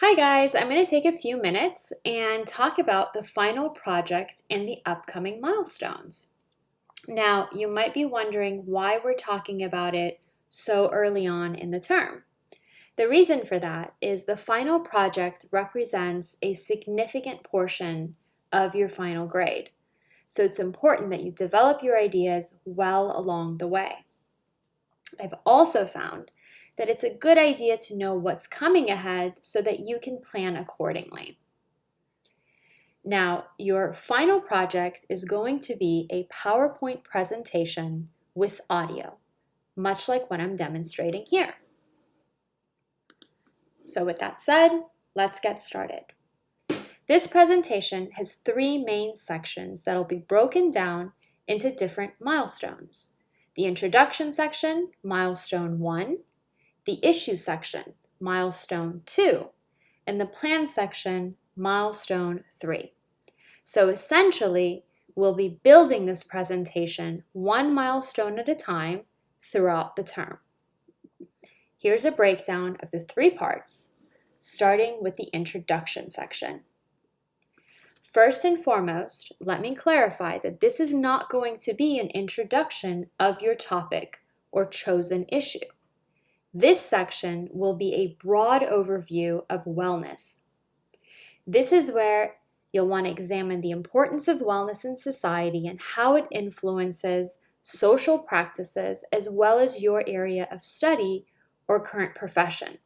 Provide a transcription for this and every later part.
Hi guys, I'm going to take a few minutes and talk about the final project and the upcoming milestones. Now, you might be wondering why we're talking about it so early on in the term. The reason for that is the final project represents a significant portion of your final grade. So it's important that you develop your ideas well along the way. I've also found that it's a good idea to know what's coming ahead so that you can plan accordingly. Now, your final project is going to be a PowerPoint presentation with audio, much like what I'm demonstrating here. So with that said, let's get started. This presentation has three main sections that will be broken down into different milestones. The introduction section, milestone 1, the issue section, milestone 2, and the plan section, milestone 3. So essentially, we'll be building this presentation one milestone at a time throughout the term. Here's a breakdown of the three parts, starting with the introduction section. First and foremost, let me clarify that this is not going to be an introduction of your topic or chosen issue. This section will be a broad overview of wellness. This is where you'll want to examine the importance of wellness in society and how it influences social practices as well as your area of study or current profession.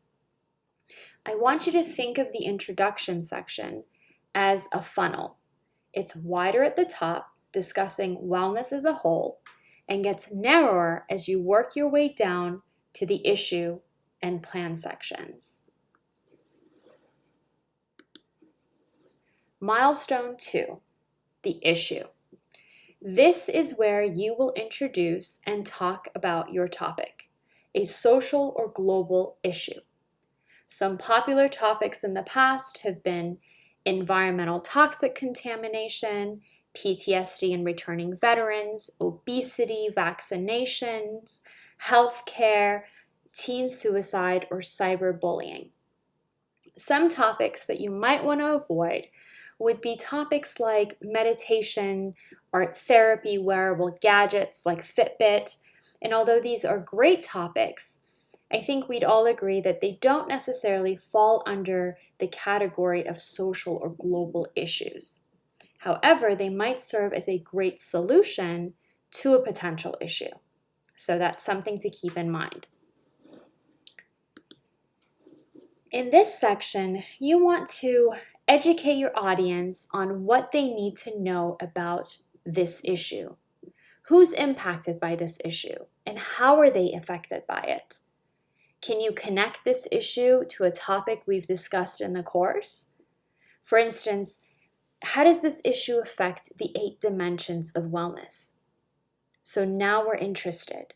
I want you to think of the introduction section as a funnel. It's wider at the top, discussing wellness as a whole, and gets narrower as you work your way down to the issue and plan sections. Milestone 2, the issue. This is where you will introduce and talk about your topic, a social or global issue. Some popular topics in the past have been environmental toxic contamination, PTSD in returning veterans, obesity, vaccinations, healthcare, teen suicide, or cyberbullying. Some topics that you might want to avoid would be topics like meditation, art therapy, wearable gadgets like Fitbit. And although these are great topics, I think we'd all agree that they don't necessarily fall under the category of social or global issues. However, they might serve as a great solution to a potential issue. So that's something to keep in mind. In this section, you want to educate your audience on what they need to know about this issue. Who's impacted by this issue and how are they affected by it? Can you connect this issue to a topic we've discussed in the course? For instance, how does this issue affect the 8 dimensions of wellness? So now we're interested.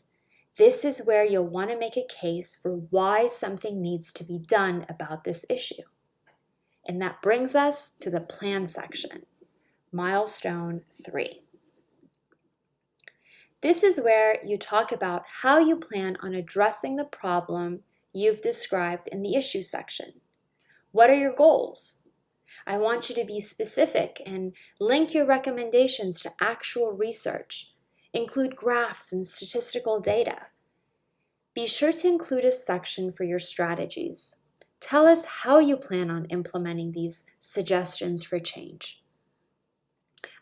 This is where you'll want to make a case for why something needs to be done about this issue. And that brings us to the plan section, milestone 3. This is where you talk about how you plan on addressing the problem you've described in the issue section. What are your goals? I want you to be specific and link your recommendations to actual research. Include graphs and statistical data. Be sure to include a section for your strategies. Tell us how you plan on implementing these suggestions for change.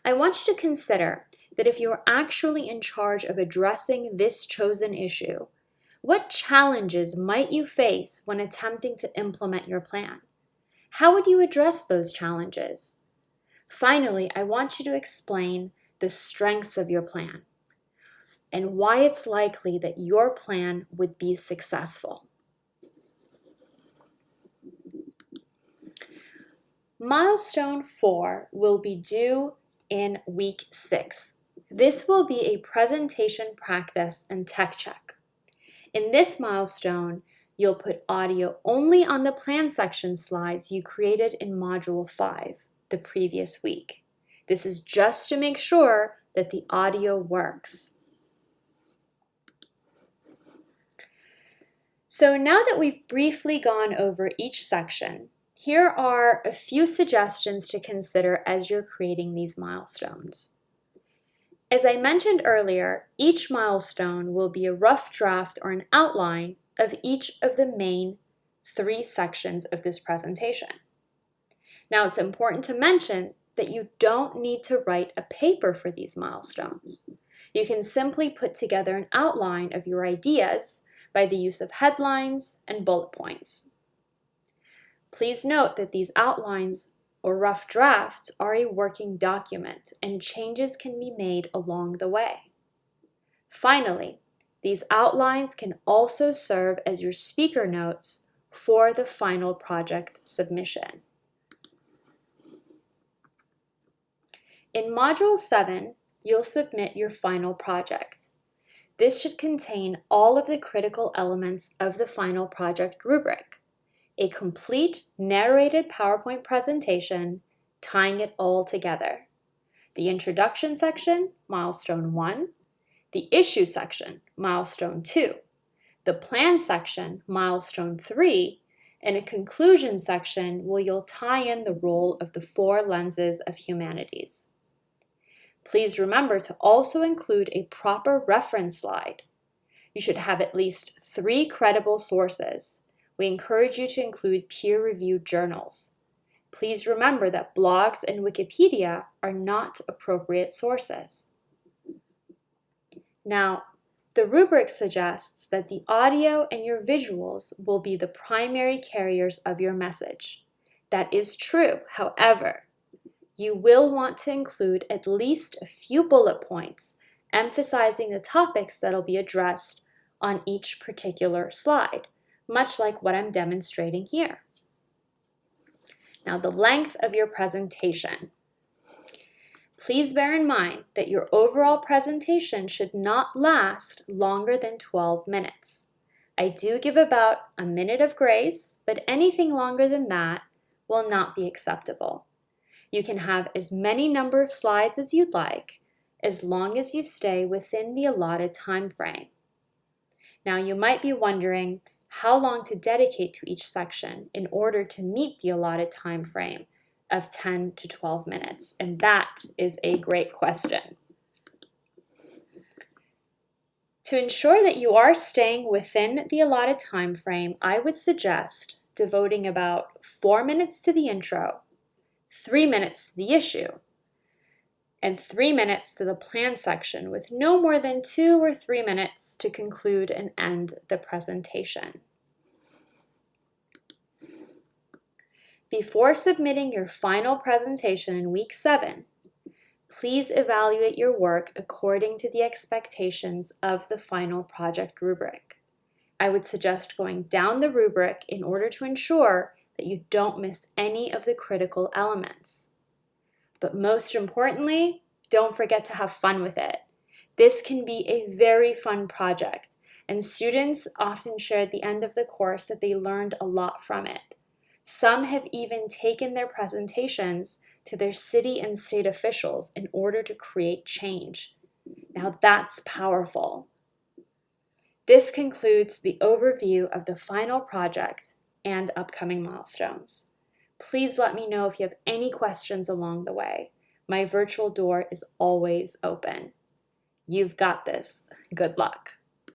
I want you to consider that if you're actually in charge of addressing this chosen issue, what challenges might you face when attempting to implement your plan? How would you address those challenges? Finally, I want you to explain the strengths of your plan and why it's likely that your plan would be successful. Milestone 4 will be due in week 6. This will be a presentation practice and tech check. In this milestone, you'll put audio only on the plan section slides you created in Module 5 the previous week. This is just to make sure that the audio works. So now that we've briefly gone over each section, Here are a few suggestions to consider as you're creating these milestones. As I mentioned earlier, each milestone will be a rough draft or an outline of each of the main 3 sections of this presentation. Now, it's important to mention that you don't need to write a paper for these milestones. You can simply put together an outline of your ideas by the use of headlines and bullet points. Please note that these outlines or rough drafts are a working document and changes can be made along the way. Finally, these outlines can also serve as your speaker notes for the final project submission. In Module 7, you'll submit your final project. This should contain all of the critical elements of the final project rubric: a complete narrated PowerPoint presentation tying it all together, the introduction section, Milestone 1, the issue section, Milestone 2, the plan section, Milestone 3, and a conclusion section where you'll tie in the role of the 4 lenses of humanities. Please remember to also include a proper reference slide. You should have at least 3 credible sources. We encourage you to include peer-reviewed journals. Please remember that blogs and Wikipedia are not appropriate sources. Now, the rubric suggests that the audio and your visuals will be the primary carriers of your message. That is true. However, you will want to include at least a few bullet points emphasizing the topics that will be addressed on each particular slide, much like what I'm demonstrating here. Now, the length of your presentation. Please bear in mind that your overall presentation should not last longer than 12 minutes. I do give about a minute of grace, but anything longer than that will not be acceptable. You can have as many number of slides as you'd like, as long as you stay within the allotted time frame. Now, you might be wondering how long to dedicate to each section in order to meet the allotted time frame of 10 to 12 minutes, and that is a great question. To ensure that you are staying within the allotted time frame, I would suggest devoting about 4 minutes to the intro, 3 minutes to the issue, and 3 minutes to the plan section, with no more than 2 or 3 minutes to conclude and end the presentation. Before submitting your final presentation in week 7, please evaluate your work according to the expectations of the final project rubric. I would suggest going down the rubric in order to ensure that you don't miss any of the critical elements. But most importantly, don't forget to have fun with it. This can be a very fun project, and students often share at the end of the course that they learned a lot from it. Some have even taken their presentations to their city and state officials in order to create change. Now that's powerful. This concludes the overview of the final project and upcoming milestones. Please let me know if you have any questions along the way. My virtual door is always open. You've got this. Good luck.